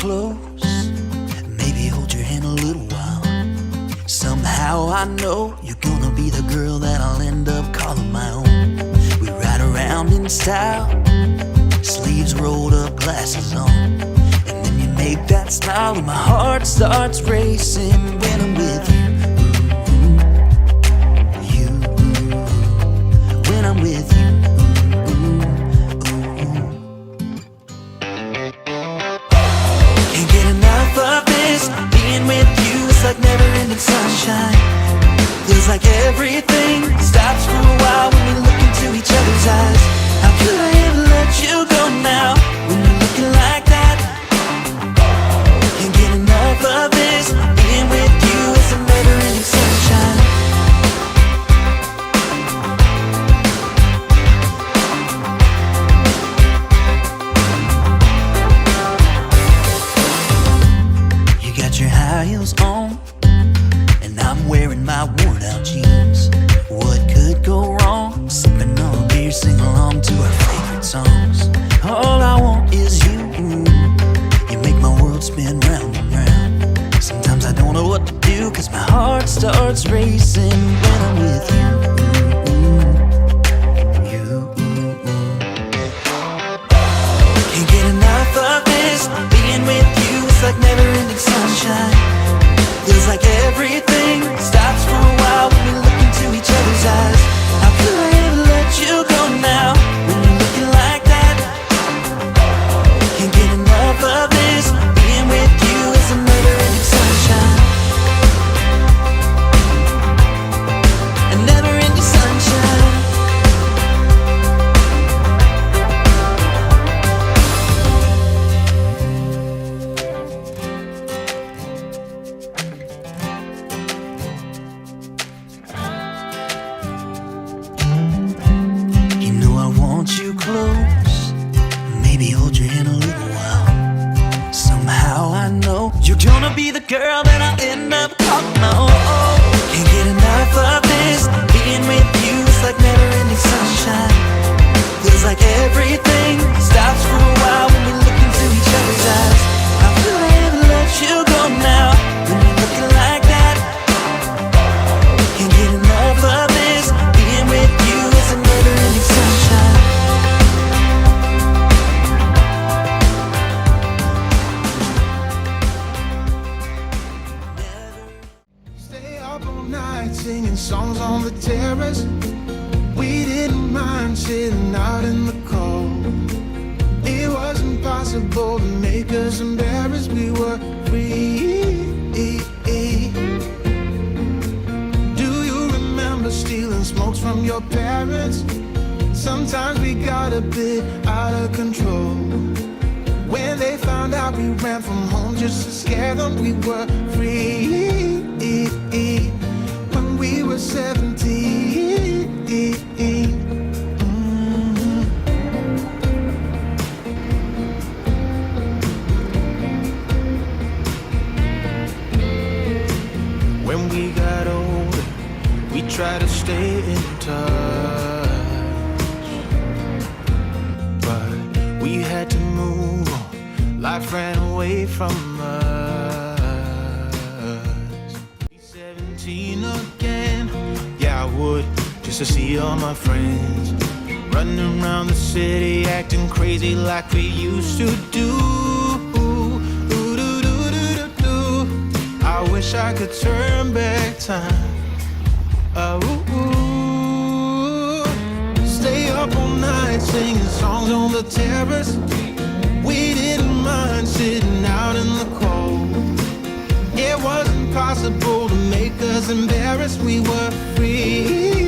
close, maybe hold your hand a little while. Somehow I know you're gonna be the girl that I'll end up calling my own. We ride around in style, sleeves rolled up, glasses on, and then you make that smile and my heart starts racing when I'm with you. When I'm with you. Can't get enough of this, being with you is like never-ending sunshine. Feels like everything stops for a while when we look into each other's eyes. How could I ever let you go now when you're looking like that? Can't get enough of this, being with you is a never-ending sunshine. You got your high heels on, and I'm wearing my worn-out jeans. What could go wrong? Sipping on a beer, sing along to our favorite songs. All I want is you. You make my world spin round and round. Sometimes I don't know what to do, cause my heart starts racing when I'm with you. Can't get enough of this, being with you is like never-ending sunshine. Feels like everything stops for a while when we look into each other's eyes. How could I ever let you go now when you're looking like that? Can't get enough of this, being with you is a never-ending sunshine. A never-ending sunshine. You know I want you close, maybe hold your hand a little while. Somehow I know you're gonna be the girl that I'll end up calling my own. Can't get enough of this, being with you is like never-ending sunshine. Feels like everything stops for a while when we look into each other's eyes. How could I ever let you go now when you're looking like that? Can't get enough of this, being with you is a never-ending sunshine. Stay up all night singing songs on the terrace. We didn't mind sitting out in the cold. It wasn't possible to make us embarrassed. We were free. Do you remember stealing smokes from your parents? Sometimes we got a bit out of control. When they found out we ran from home just to scare them, we were free. When we were 17. When we got older, we tried to stay in touch, but we had to move on. Life ran away from us. 17 again, yeah, I would, just to see all my friends running around the city, acting crazy like we used to do. I wish I could turn back time. Stay up all night singing songs on the terrace. We didn't mind sitting out in the cold. It wasn't possible to make us embarrassed. We were free.